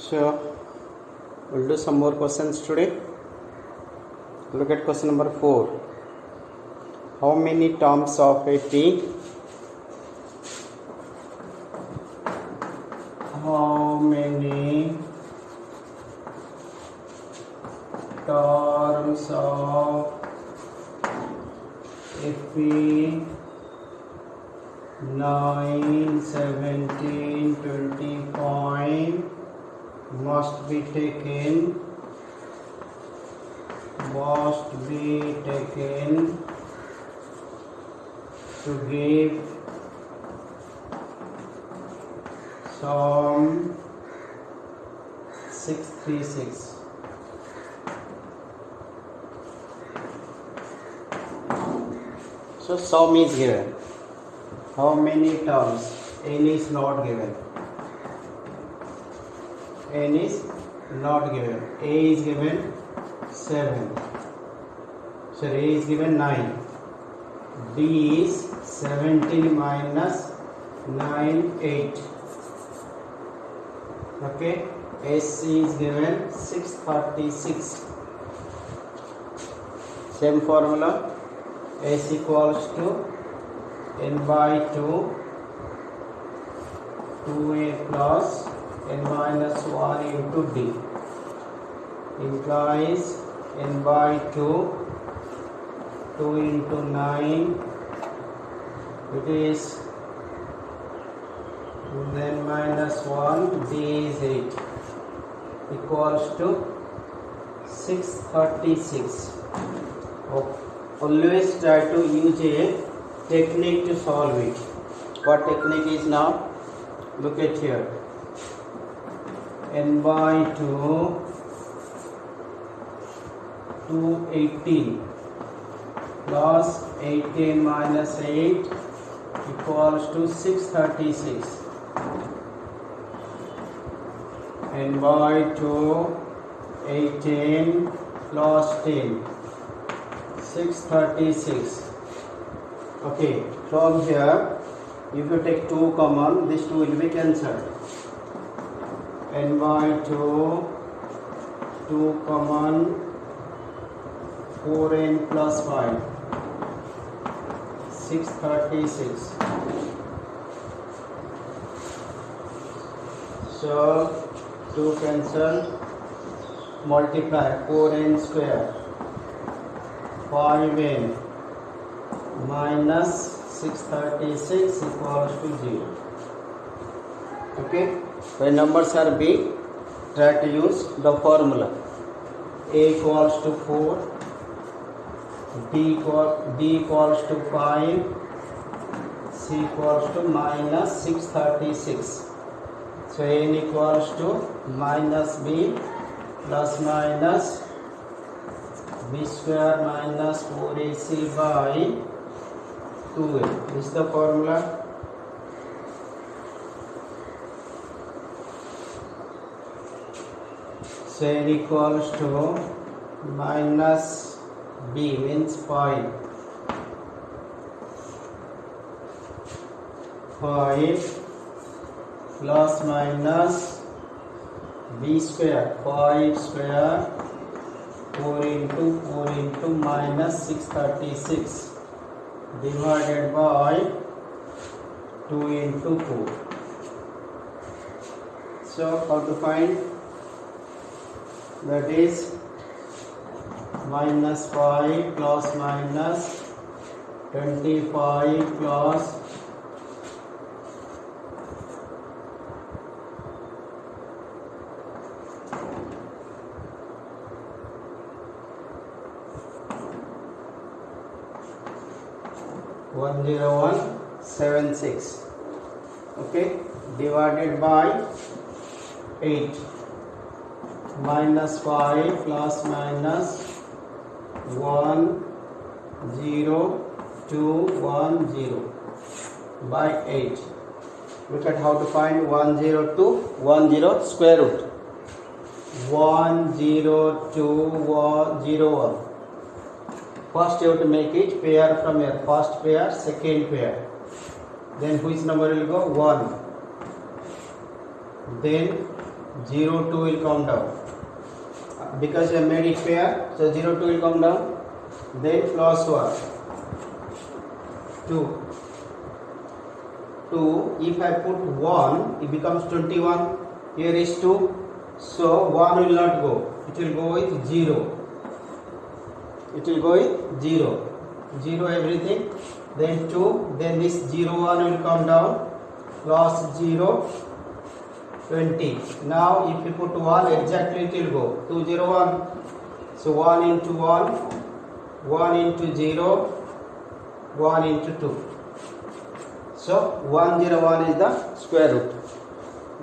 So we'll do some more questions today. Look at question number 4. How many terms of a t? How many terms of a p 9, 17, 25 must be taken to give Psalm 636. So Psalm is given. How many terms? N is not given. N is not given. A is given 7. So A is given 9. B is 17 minus 9, 8. Okay. S is given 636. Same formula. S equals to n by 2, 2a plus n minus 1 into d implies n by 2, 2 into 9, it is n minus 1, d is 8, equals to 636. Always try to use a technique to solve it. What technique is now? Look at here. N by 2, 218 plus 18 minus 8 equals to 636. N by 2, 18 plus 10, 636. Okay, from here, if you take 2 common, this 2 will be cancelled. N by 2, 2 common, 4n plus 5, 636. So 2 cancel, multiply 4n square, 5n minus 636 equals to 0. Okay, when numbers are big, try to use the formula. A equals to 4, D equals to 5, C equals to minus 636. So n equals to minus b plus minus b square minus 4ac by 2a. This is the formula. So n equals to minus b means 5 plus minus b square, 5 square, 4 into minus 636 divided by 2 into 4. So how to find? That is minus 5 plus minus 25 plus 10176. Okay, divided by 8. Minus 5 plus minus 1 0 2 1 0 by 8. Look at how to find 102 10 square root. 102 101. First you have to make it pair from here. First pair, second pair. Then which number will go? 1. Then 0, 2 will come down. Because you have made it pair, so 0, 2 will come down. Then plus what? 2. 2, if I put 1, it becomes 21. Here is 2. So 1 will not go. It will go with 0. It will go with 0. 0 everything. Then 2. Then this 0, 1 will come down. Plus 0, 20. Now if you put 1, exactly it will go. 2, 0, 1. So 1 into 1. 1 into 0. 1 into 2. So 101 is the square root.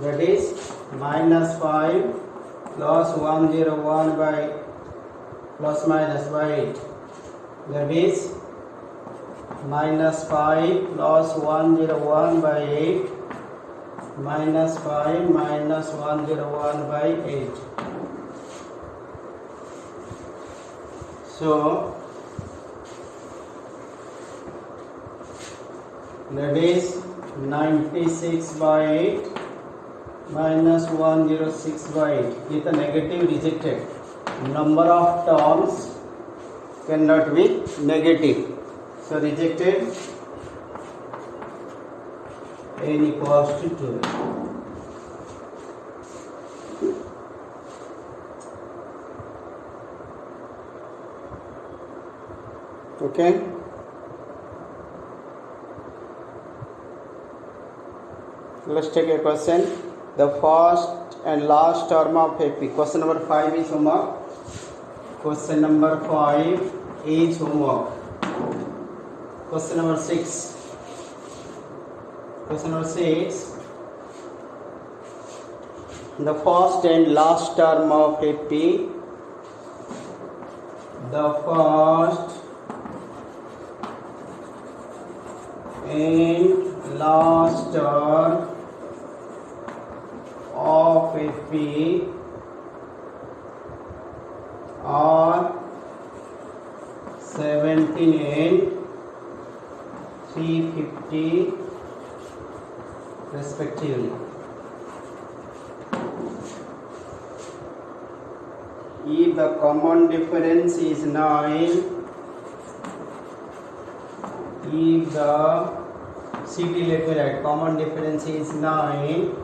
That is minus 5 plus 101 by plus minus by 8. That is minus 5 plus 101 by 8 minus 5 minus 101 by 8. So that is 96 by 8 minus 106 by 8. It is negative, rejected. Number of terms cannot be negative. So rejected. N equals to 2. Okay. Let's take a question. The first and last term of AP. Question number 5 is homework. Question number 5 is homework. Question number 6. Question number 6. The first and last term of AP. The first and last term of AP are 17 and 350 respectively. If the common difference is 9, if the CT let me write, common difference is 9,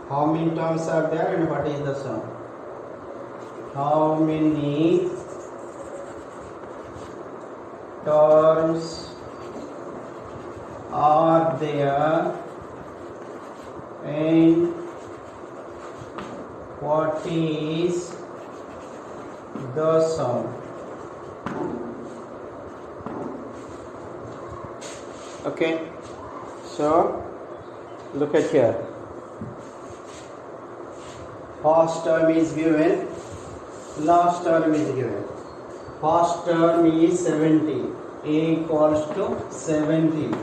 how many terms are there and what is the sum? How many terms are there and what is the sum? Okay, so look at here. First term is given, last term is given. First term is 70. A equals to 70.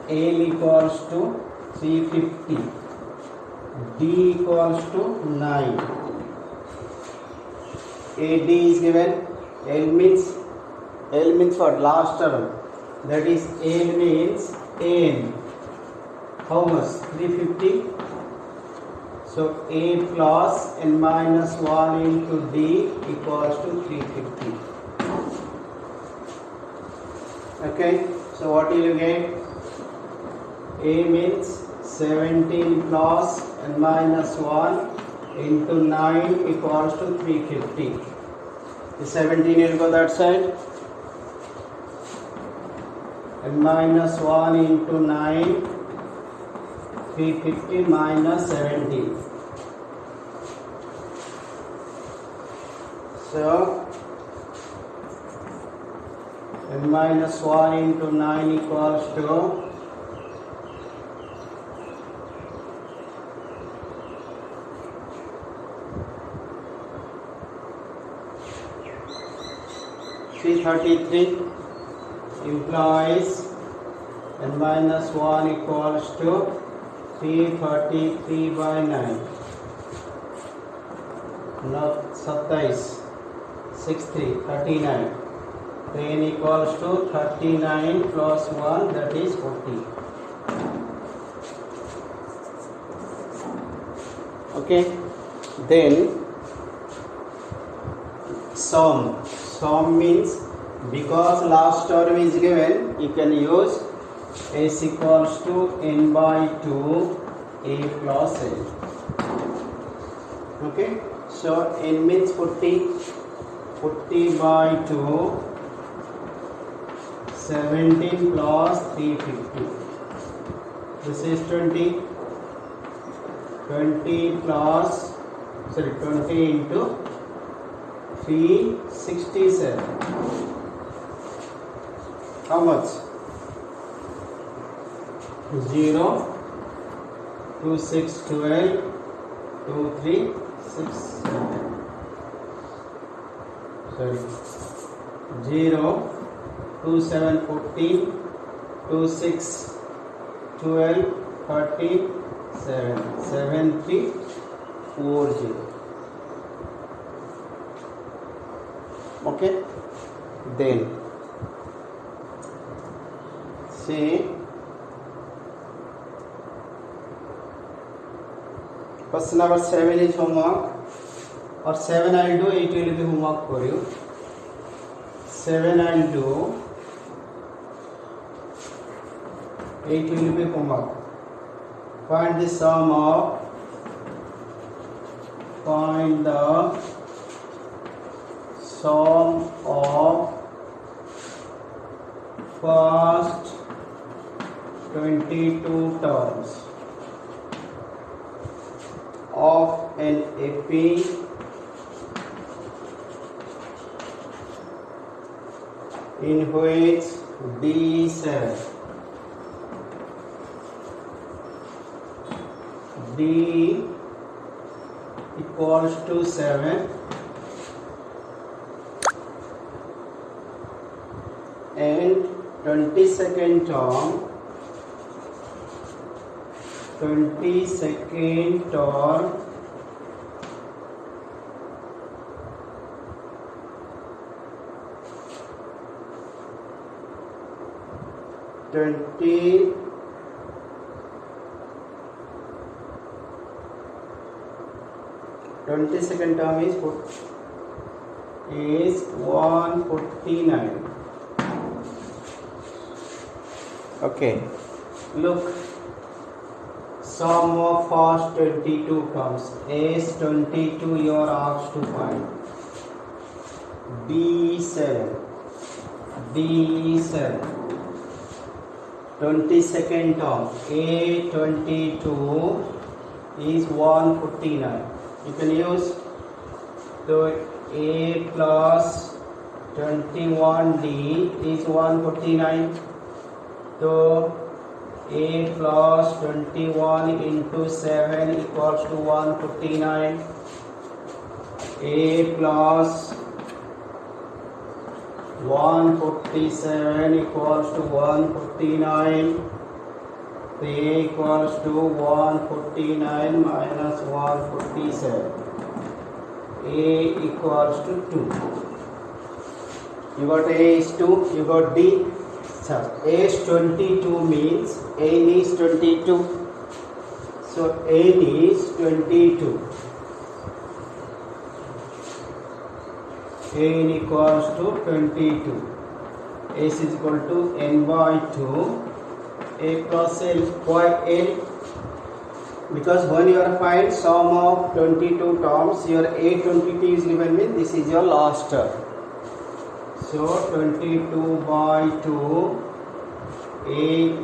L equals to 350. D equals to 9. AD is given. L means what? Last term. That is L means N. How much? 350. So A plus N minus 1 into D equals to 350. Okay, so what will you get? A means 17 plus N minus 1 into 9 equals to 350. The 17 will go that side. N minus 1 into 9, 350 minus 17. So N minus 1 into 9 equals to 333 implies N minus 1 equals to 333 by 9. Not 27, 6, 3, 39. 10 equals to 39 plus 1, that is 40. Okay, then sum means, because last term is given, you can use s equals to n by 2 a plus n. Okay, so n means 40 by 2, 17 plus 350, this is 20 into 367. How much? 0, 2, 6, 12, 2, 3, 6, 7. 0, 2, 7, 14, 2, 6, 12, 13, 7, 7, 3, 4, 0. Okay, then see, question number 7 is homework, or 7 I'll do, 8 will be homework for you. 7 I'll do, 8 will be homework. Find the sum of first 22 terms of an AP in which D7 D equals to 7 and 22nd term Twenty-second term is 149. Okay, look, sum of first 22 terms. As 22 you are asked to find. D7 22nd term, A22 is 149. You can use the A plus 21D is 149. So A plus 21 into 7 equals to 149. A plus 147 equals to 149. A equals to 149 minus 147. A equals to 2. You got A is 2, you got D. A is 22 means N is 22. So N is 22. N equals to 22. S is equal to N by 2. A plus L. Why L? Because when you are find sum of 22 terms, your A22 is given means this is your last term. So 22 by 2, A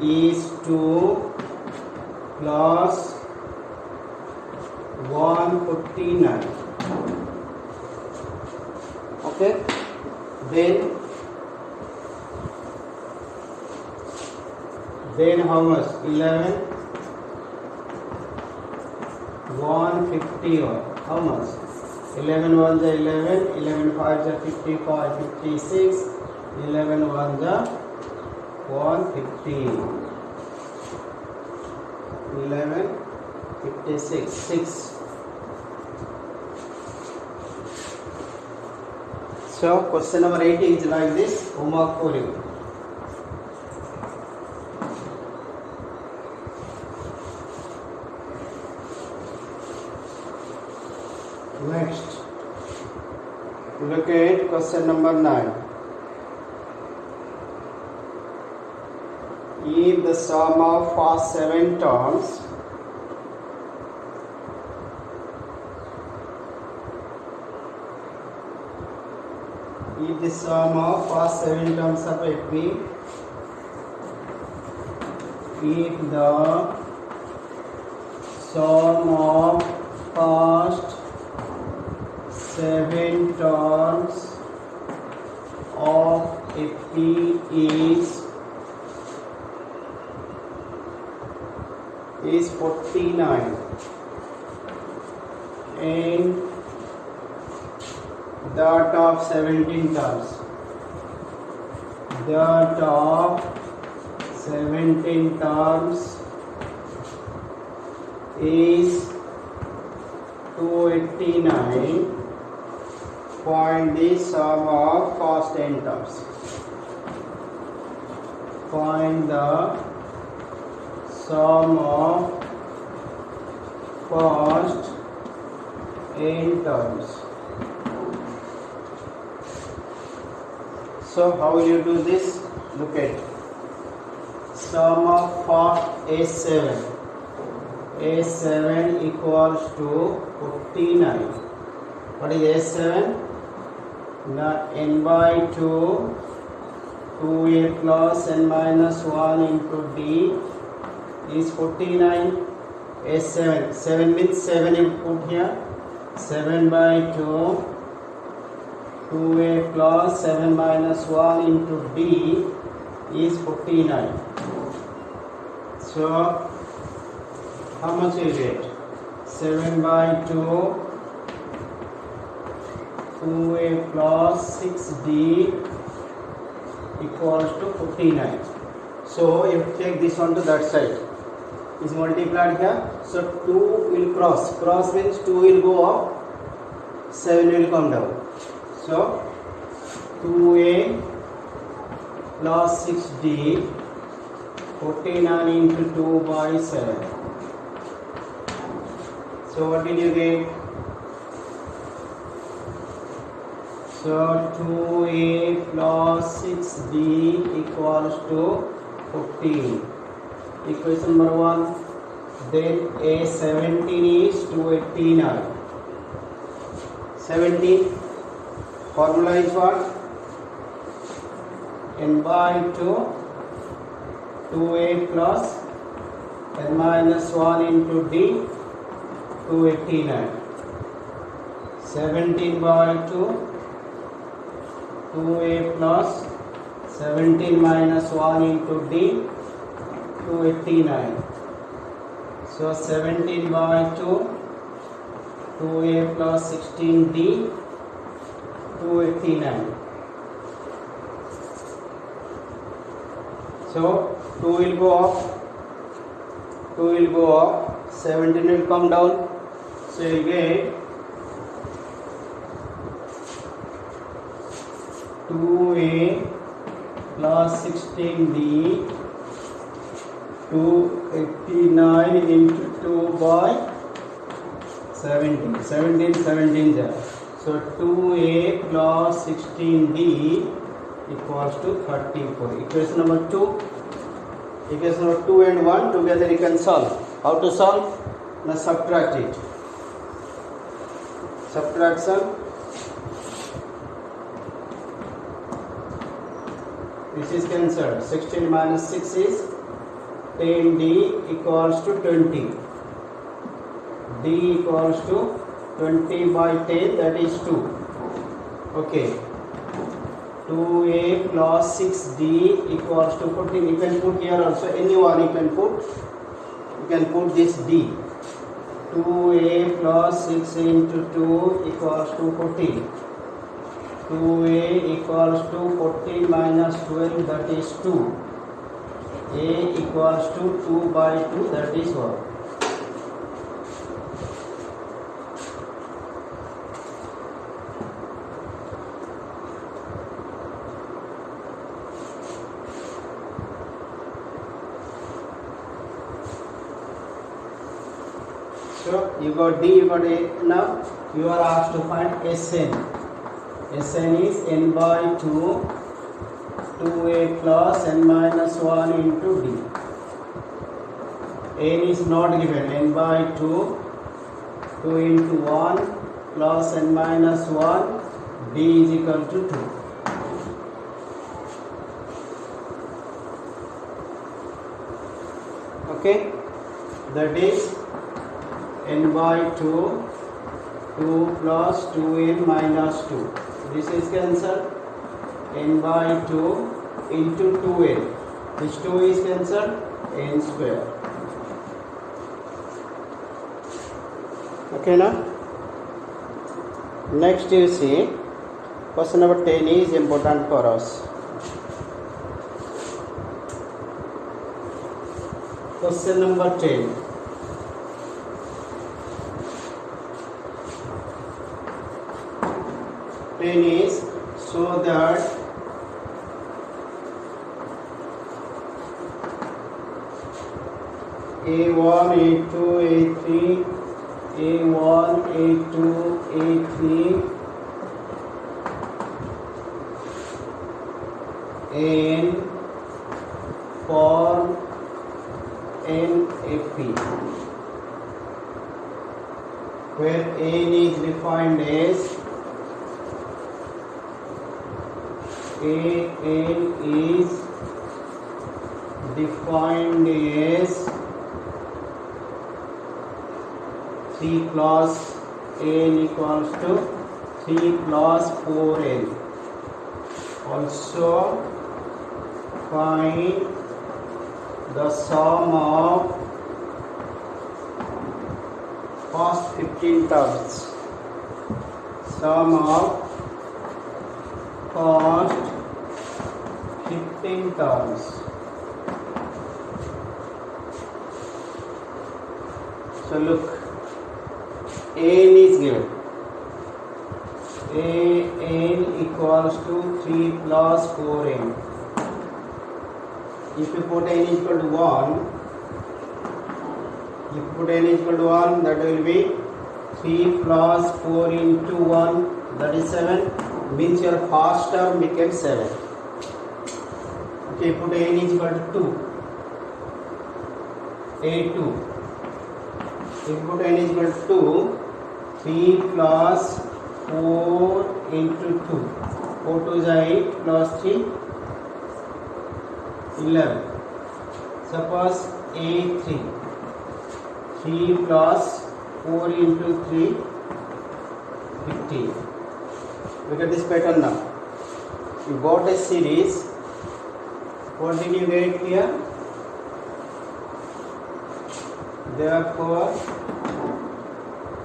is 2 plus 149. Okay, then how much? 11, 151. How much? 11 1s are 11, 11 5s are 55, 56, 11 1s are 150, 11, 56, 6. So question number 8 is like this, homework for you. Next, look at question number 9. If the sum of first 7 terms of first 7 terms of AP, if the sum of first 7 terms of AP is 49 and that of 17 terms, that of 17 terms is 289. Find the sum of first 10 terms. Find the sum of first 10 terms. So how will you do this? Look at sum of first A7. A7 equals to 49. What is A7? Now n by 2, 2a plus n minus 1 into d is 49. A7. 7 means 7 you put here. 7 by 2. 2a plus 7 minus 1 into d is 49. So, how much is it? 7 by 2, 2a plus 6d equals to 49. So, if you take this one to that side, is multiplied here. So, 2 will cross. Cross means 2 will go up, 7 will come down. So 2a plus 6d, 49 into 2 by 7. So what did you get? So 2a plus 6d equals to 15. Equation number 1. Then a17 is 289. 17. Formula is what? N by 2, 2a plus n minus 1 into d, 289. 17 by 2, 2a plus 17 minus 1 into d, 289. So 17 by 2, 2a plus 16d, 289. So 2 will go up, 17 will come down. So you get 2a plus 16d, 289 into 2 by 17. 17 there. So 2a plus 16d equals to 34. Equation number 2. Equation number 2 and 1 together you can solve. How to solve? Now subtract it. Subtraction. This is cancelled. 16 minus 6 is 10d equals to 20. D equals to 20 by 10, that is 2. Okay. 2a plus 6d equals to 14. You can put here also anyone you can put. You can put this d. 2a plus 6 into 2 equals to 14. 2a equals to 14 minus 12, that is 2. A equals to 2 by 2, that is 1. So you got D, you got A. Now you are asked to find Sn. Sn is n by 2, 2a plus n minus 1 into D. N is not given. N by 2, 2 into 1 plus n minus 1. D is equal to 2. Okay, that is n by 2, 2 plus 2n minus 2. This is cancelled. N by 2 into 2n. This 2 is cancelled. N square. Okay, now next you see question number 10 is important for us. Question number 10. Is so that A1, A2, A3, A1, A2, A3, N form NFP, where N is defined as An is defined as 3 plus n equals to 3 plus 4n. Also find the sum of first 15 terms. Sum of first 15 terms. So look, n is given. An equals to 3 plus 4n. If you put n equal to 1, that will be 3 plus 4 into 1, that is 7. Means your first term becomes 7. Okay, put n is equal to 2. A2. If you put n is equal to 2, 3 plus 4 into 2. 4 2 is 8 plus 3, 11. Suppose A3. 3 plus 4 into 3, 15. Look at this pattern now. You got a series. What did you get here? Therefore,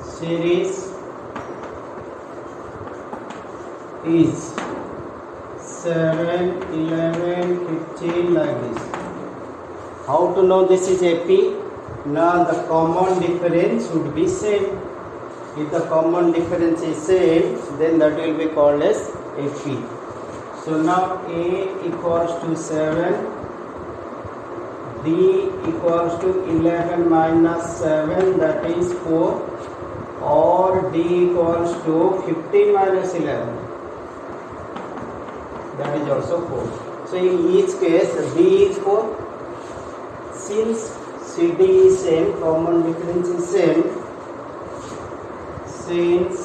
series is 7, 11, 15 like this. How to know this is AP? Now the common difference should be same. If the common difference is same, then that will be called as AP. So now A equals to 7, D equals to 11 minus 7, that is 4, or D equals to 15 minus 11, that is also 4. So in each case D is 4. Since CD is same, common difference is same, since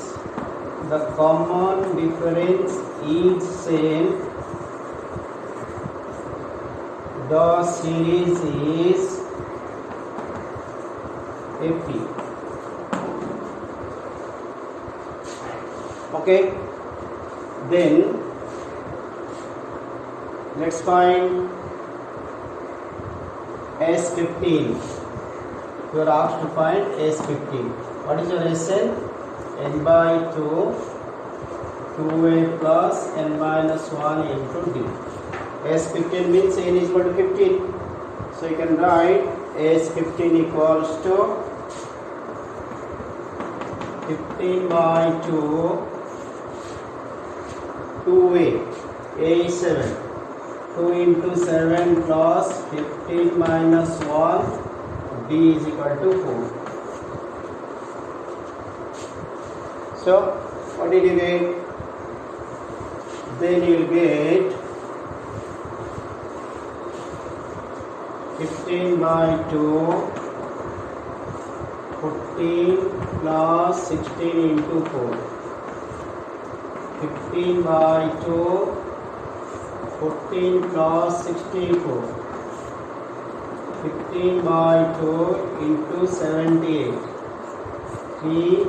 the common difference is same, the series is AP. Okay, then let's find S15. You are asked to find S15. What is your Sn? N by 2, 2a plus n minus 1 into D. S15 means n is equal to 15. So you can write S15 equals to 15 by 2, 2a. A is 7. 2 into 7 plus 15 minus 1, D is equal to 4. So what did you get? Then you will get 15 by 2, 14 plus 16 into 4. 15 by 2, 14 plus 64. 15 by 2 into 78. 3,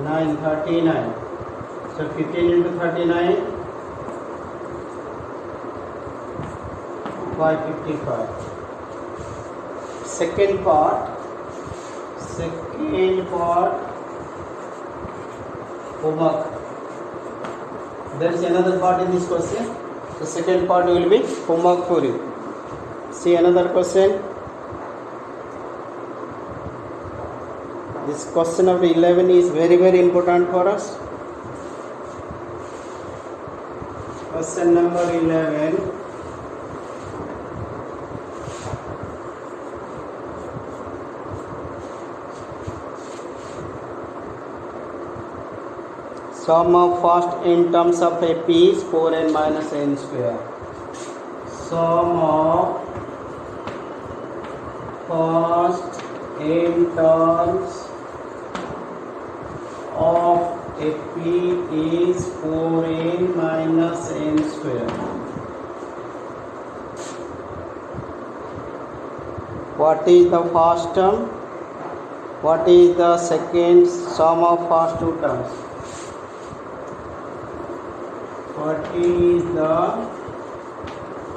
9, 39. So 15 into 39, 555. Second part, homework. There is another part in this question. The second part will be homework for you. See another question. This question of 11 is very, very important for us. Question number 11. Sum of first n terms of a p is 4n minus n square. Sum of first n terms of a p is 4n minus n square. What is the first term? What is the second sum of first two terms? What is the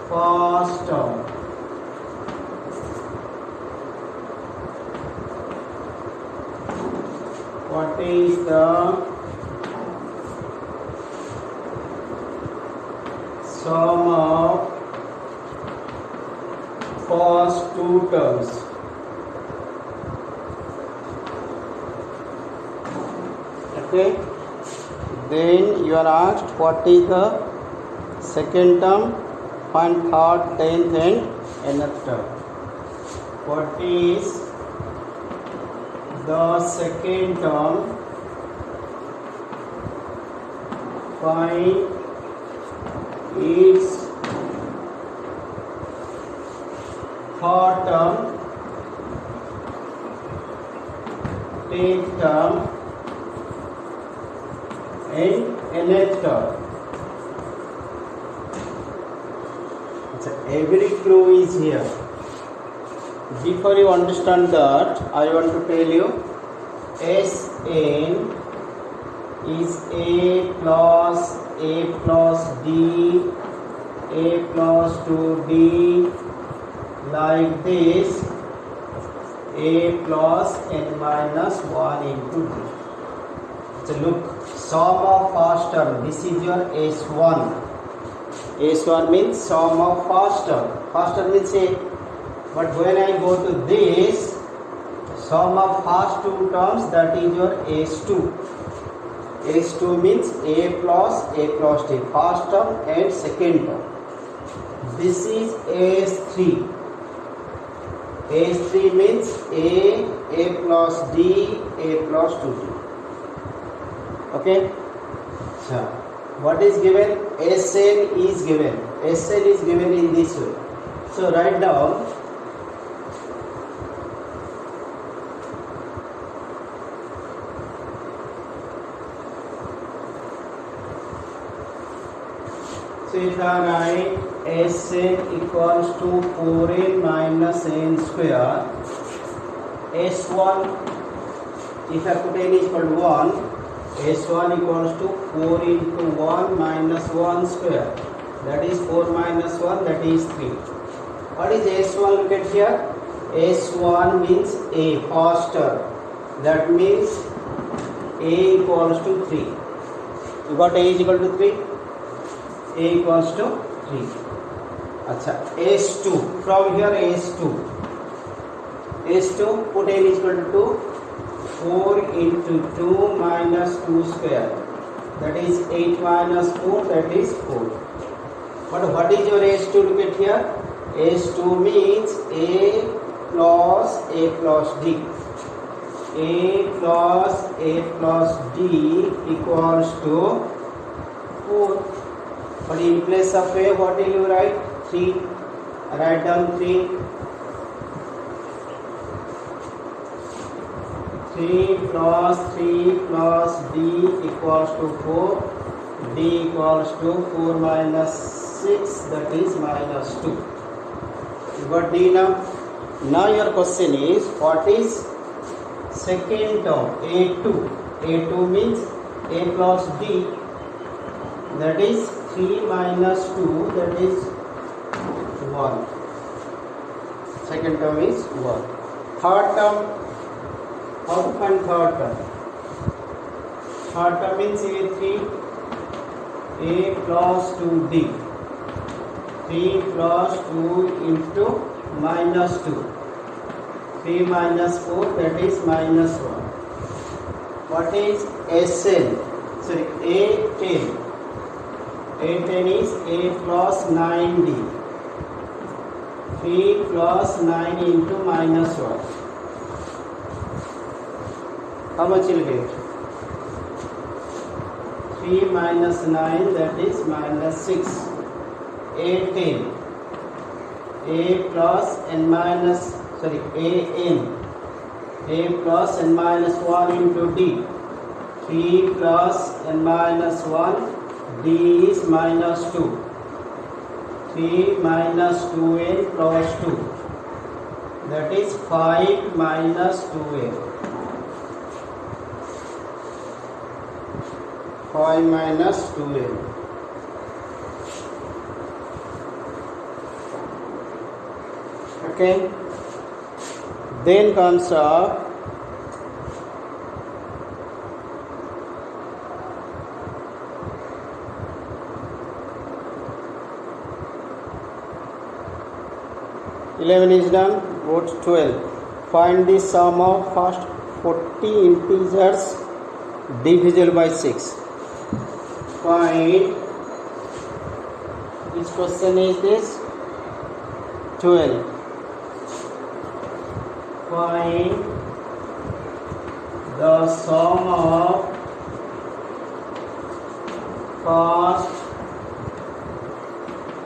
first term? What is the sum of first two terms? Okay. Then you are asked what is the second term, find third, 10th and nth term. What is the second term, find its third term, 10th term and nth term. So every clue is here. Before you understand that, I want to tell you Sn is a plus d, a plus 2d, like this, a plus n minus 1 into d. So look, sum of first term, this is your S1. S1 means sum of first term. First term means A. But when I go to this, sum of first two terms, that is your S2. S2 means A plus D, first term and second term. This is S3. S3 means A plus D, A plus 2D. Okay? So, what is given? Sn is given. Sn is given in this way. So, write down so if I write Sn equals to 4n minus n square, S1, if I put n is equal to 1, S1 equals to 4 into 1 minus 1 square, that is 4 minus 1, that is 3. What is S1? Look at here. S1 means A, first term, that means A equals to 3. You got A is equal to 3? A equals to 3. Acha, S2, from here S2, put n is equal to 2, 4 into 2 minus 2 square, that is 8 minus 4, that is 4. But what is your S2? Look at here. S2 means A plus D. A plus D equals to 4. But in place of A, what will you write? 3. Write down 3. 3 plus D equals to 4. D equals to 4 minus 6, that is minus 2. You got D now? Now your question is, what is second term? A2. A2 means A plus D, that is 3 minus 2, that is 1. Second term is 1. Third term, how to find third term? Third term means A3, A plus 2D. 3 plus 2 into minus 2. 3 minus 4, that is minus 1. What is SN? Sorry, A10. A10 is A plus 9D. 3 plus 9 into minus 1. How much you will get? 3 minus 9, that is minus 6. A10. A plus and minus, sorry, AN. A plus and minus 1 into D. 3 plus and minus 1. D is minus 2. 3 minus 2n plus 2. That is 5 minus 2n. 5 minus 2n. Okay. Then comes up (11) is done. Go to 12. Find the sum of first 40 integers divisible by 6. Find, which question is this? 12. Find the sum of first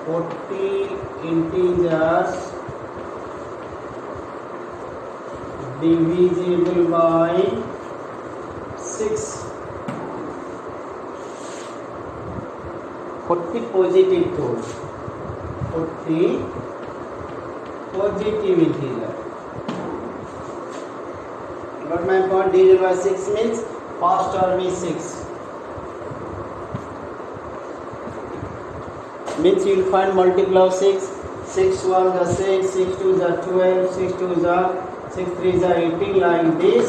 40 integers divisible by 6. 40 positive thoughts. 40 positive integer. But my point, divisible by 6 means first term is 6. Means you will find multiple of 6. 6 1 is 6, 6 2 is 12, 6 2 is 6 3 is 18, like this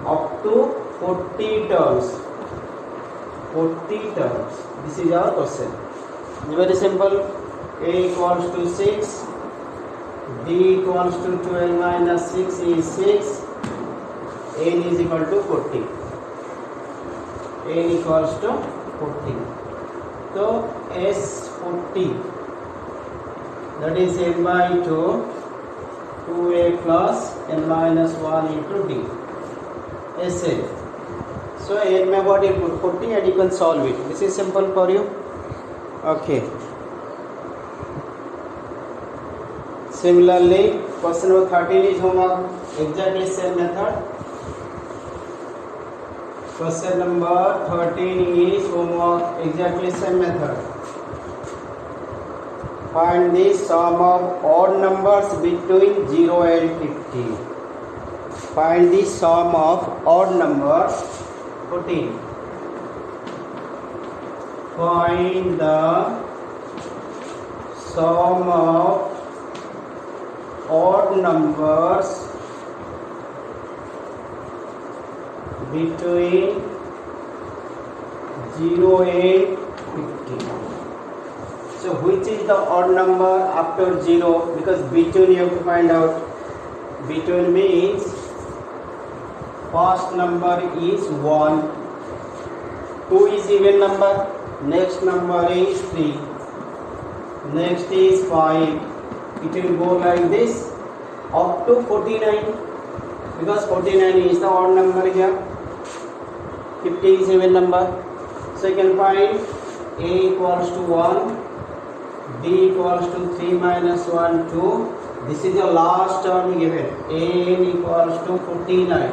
up to 40 terms. 40 terms. This is our question. Very simple. A equals to 6. D equals to 12 minus 6 is 6. N is equal to 40. N equals to 40. So S40, that is n by 2, 2a plus n minus 1 into d. Sn. So n में what you put 40 and you can solve it. This is simple for you. Okay. Similarly, question number 13 is homework. Exactly same method. Question number 13 is homework. Exactly same method. Find the sum of odd numbers between 0 and 50. Find the sum of odd numbers. 14. Find the sum of odd numbers between 0 and 50. So which is the odd number after 0? Because between you have to find out. Between means first number is 1, 2 is even number, next number is 3, next is 5. It will go like this up to 49. because 49 is the odd number here, 50 is even number. So you can find a equals to 1, b equals to 3 minus 1, 2. This is your last term given. A n equals to 49.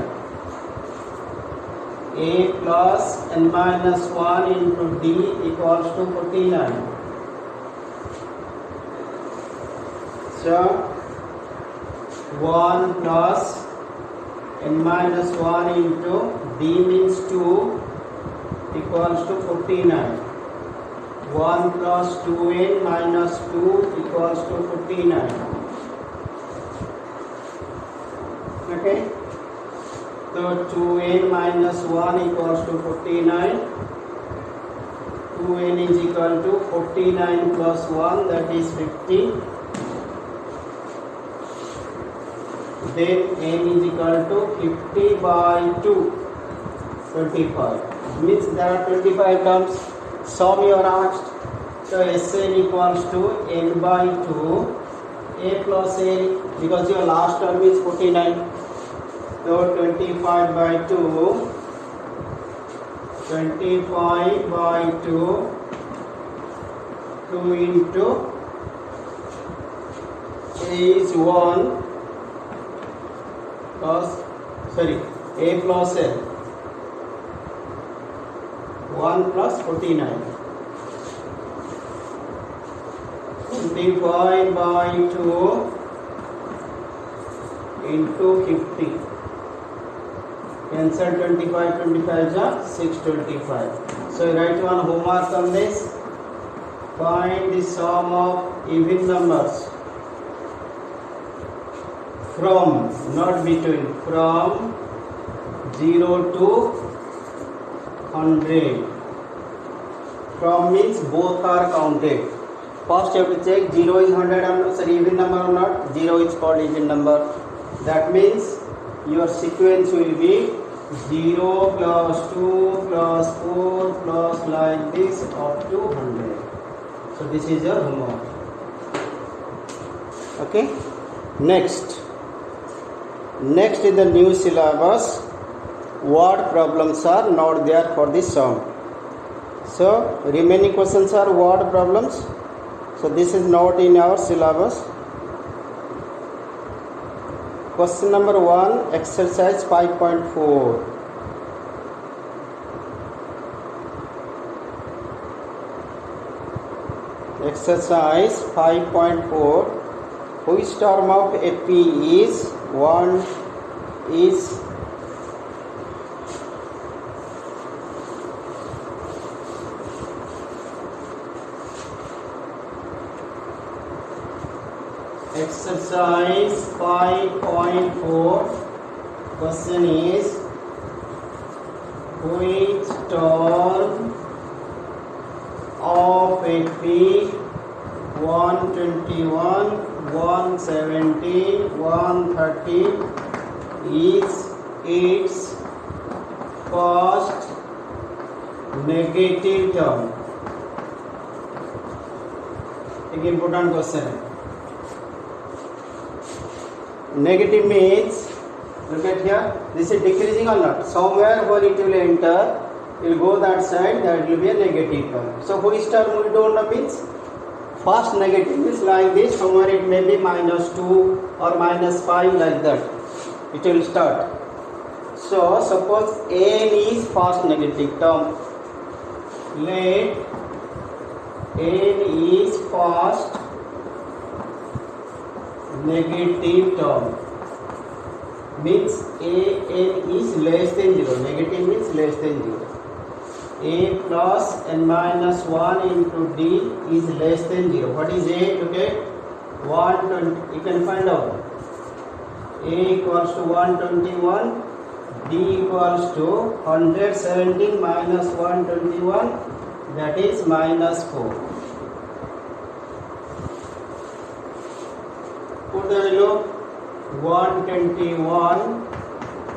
A plus n minus 1 into d equals to 49. So 1 plus n minus 1 into d means 2 equals to 49. 1 plus 2n minus 2 equals to 49. Okay, so 2n minus 1 equals to 49. 2n is equal to 49 plus 1, that is 50. Then n is equal to 50 by 2, 25. Means there are 25 terms. Sum you are asked. So Sn equals to n by 2, a plus a, because your last term is 49. So 25 by 2, 25 by 2, 2 into a is 1 plus, sorry, a plus l, 1 plus 49. 25 by 2 into 50. Cancel 25, 25 is 625. So write one homework on this. Find the sum of even numbers from, not between, from 0 to 100. From means both are counted. First you have to check 0 is 100 or sorry, even number or not. 0 is called even number. That means your sequence will be 0 plus 2 plus 4 plus like this up to 100. So this is your homework. Okay. Next in the new syllabus, word problems are not there for this sum. So remaining questions are word problems. So this is not in our syllabus. Question number 1, exercise 5.4. Exercise 5.4. Which term of AP is 1 is exercise 5.4. Question is, which term of AP 121, 117, 130 is its first negative term? एक important question है. Negative means, look at here, this is decreasing or not? Somewhere where it will enter, it will go that side, that will be a negative term. So which term we don't know means? First negative is like this, somewhere it may be minus 2 or minus 5 like that. It will start. So suppose n is first negative term. Let n is first negative term. Means an is less than 0. Negative means less than 0. A plus n minus 1 into d is less than 0. What is a? Look at 120. You can find out. A equals to 121. D equals to 117 minus 121. That is minus 4. Put the value 121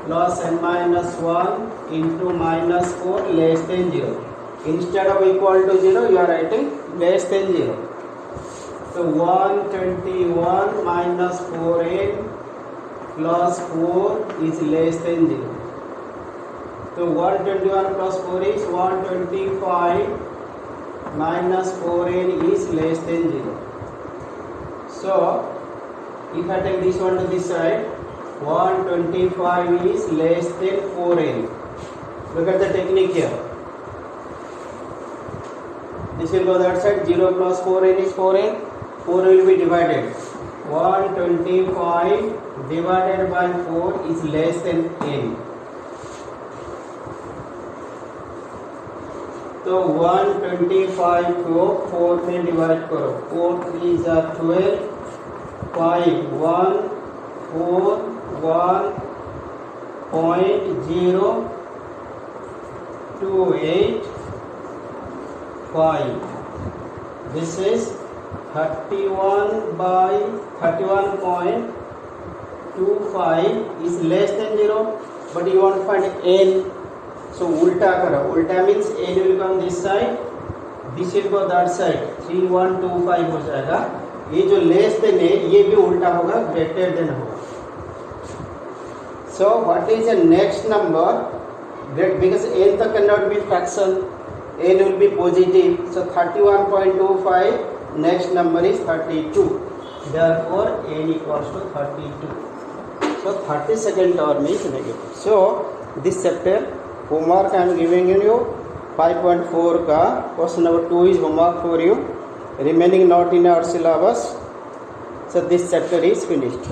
plus n minus 1 into minus 4 less than 0. Instead of equal to 0, you are writing less than 0. So 121 minus 4n plus 4 is less than 0. So 121 plus 4 is 125 minus 4n is less than 0. So if I take this one to this side, 125 is less than 4n. Look at the technique here. This will go that side. 0 plus 4n is 4n. 4 will be divided. 125 divided by 4 is less than n. तो 125 को 4 में divide करो. 4 3 are 12. 5 1 4 1.028 5. This is 31.25 is less than 0, but you want to find n. So उल्टा करो. उल्टा means n will come this side, this will go that side. 3125 हो जाएगा. ये जो less than है ये भी उल्टा होगा, greater than होगा. So what is the next number? Because n तो cannot be fraction, n will be positive. So 31.25, next number is 32. Therefore n equals to 32. So 32nd term is negative. So this chapter homework I am giving you 5.4 ka question number 2 is homework for you, remaining not in our syllabus. So this chapter is finished.